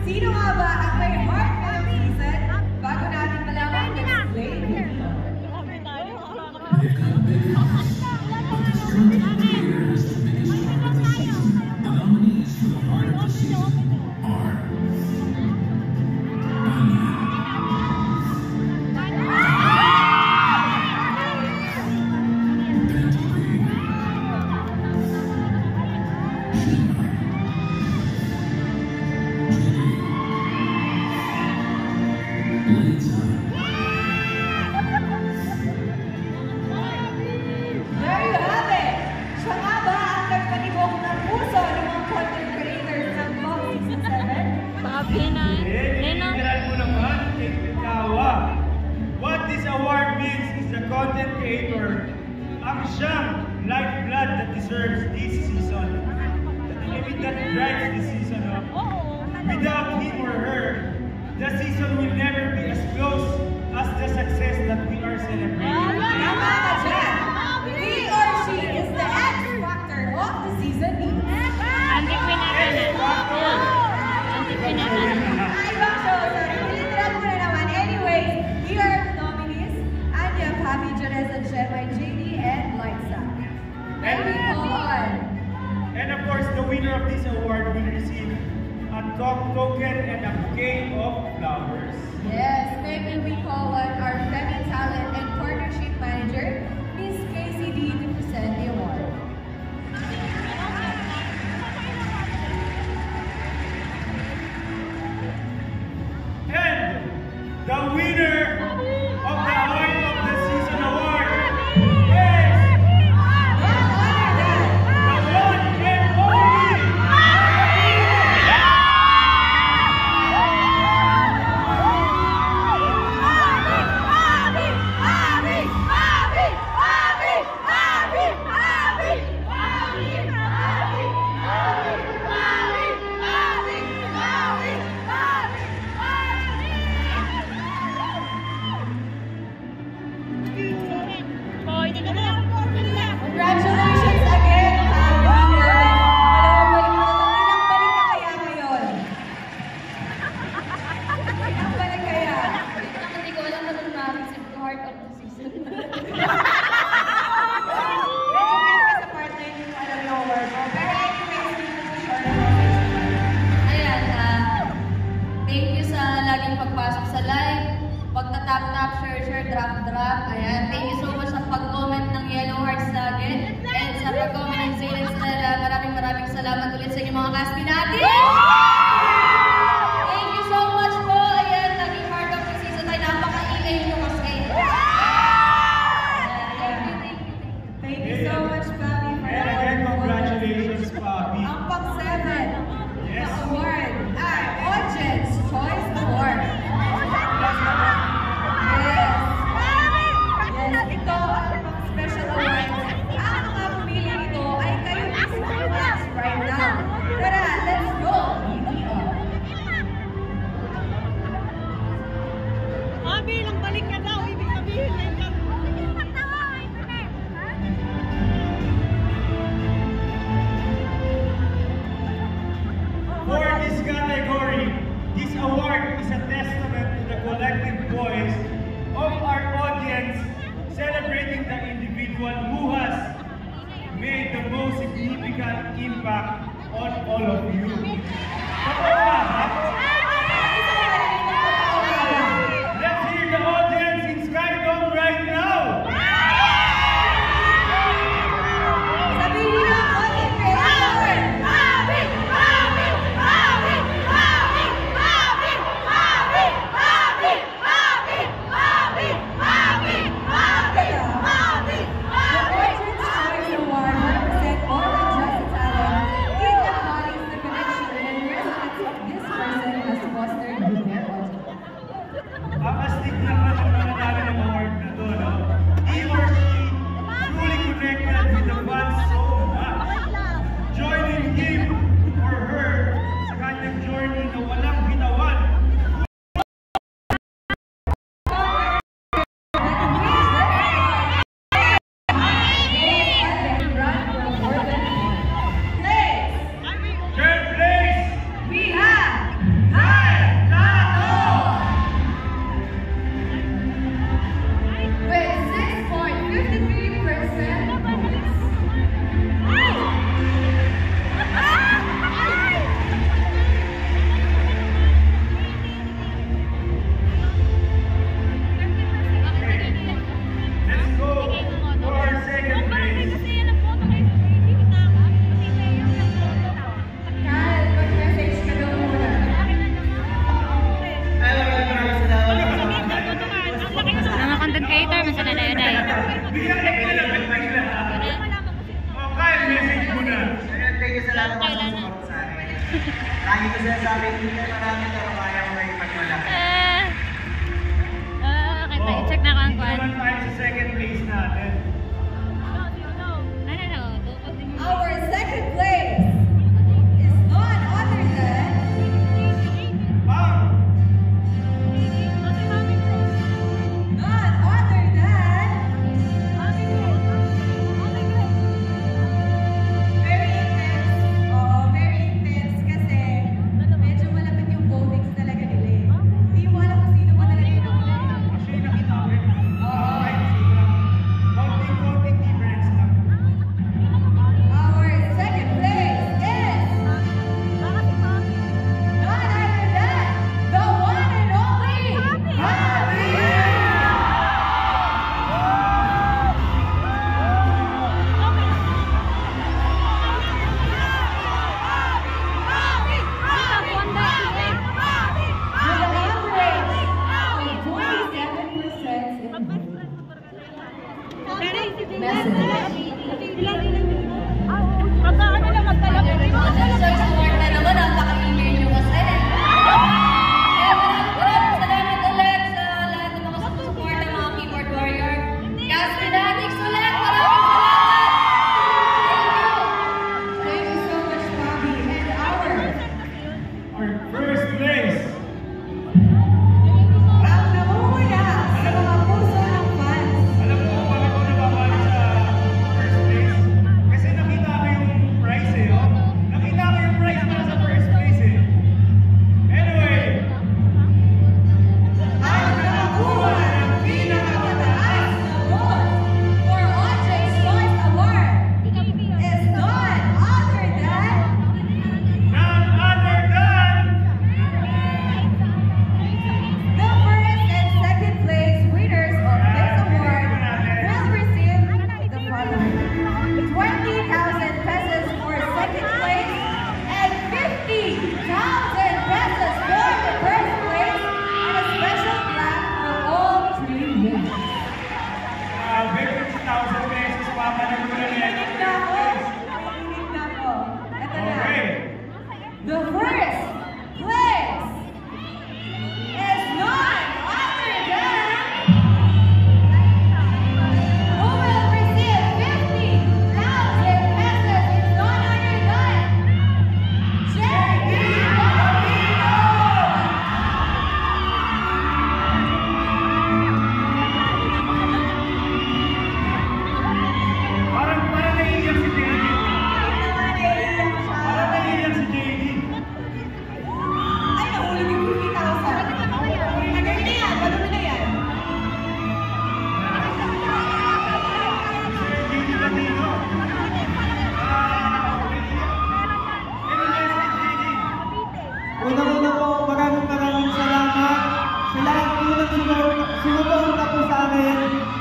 Sino nga ba ang may heart of the season? Bago natin malaman, let's play the video. The nominees for the heart of the season are What this award means is the content creator ang siyang lifeblood that deserves this season. That drives this season up. Without him or her, the season will never be as close as the success that we are celebrating. He or she is the X factor of the season. Here are the nominees: Anya, Pavi, Janessa, Gemma, JD, and Liza. And of course, the winner of this award will receive a token and a bouquet of flowers. Yes, maybe we call on our Femi Talent and Partnership Manager, Ms. KCD, to present the award. And the winner of the Heart of the Season Award is the one and only Congratulations again, Pavi. Alam mo, balik ka kaya ngayon? Ilang balik kaya? Hindi ko alam na na-receive ko Heart of the Season. Medyo weird ka sa part na hindi mo alam yung award mo. Pero anyways, dito sa short Ayan, thank you sa laging pagpasok sa live, pagtatap-tap, share, drop. Ayan, thank you so much sa pag-comment ng Yellow Hearts sa akin. And sa pag-comment ng Zaylen Stella, maraming salamat ulit sa inyong mga casting natin! award is a testament to the collective voice of our audience celebrating the individual who has made the most significant impact on all of you. Let's hear the audience in Skydome right now! Ang astig naman ang nanalo ng award na to, no? He or she truly connected with the fans so much. Joining him or her sa kanyang journey na walang bitawan. Third place, We have with 6.53% votes. let's go for our second place. Kyle, mag-message ka daw muna. Mga content creator, masana na yun ay. Bigyan ka nila, bigyan nila. Oh, Kyle, message mo na. Thank you sa lahat ng mga support sa akin. Lagi ko sinasabi, hindi na marami pero kaya ko may pagmalaki. Okay, check na ko ang kwan. Dito naman tayo sa second place natin. Our second place is none other than Ang none other than very intense. Oo, very intense kasi medyo malapit yung votings talaga nila eh. Hindi mo alam kung sino mo talaga yung actually nakita ko rin. Oo. Konting difference lang. Our second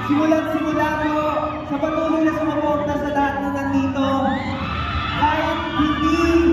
Simulat-simula po sa patuloy na sumuporta sa lahat na nandito. Kahit hindi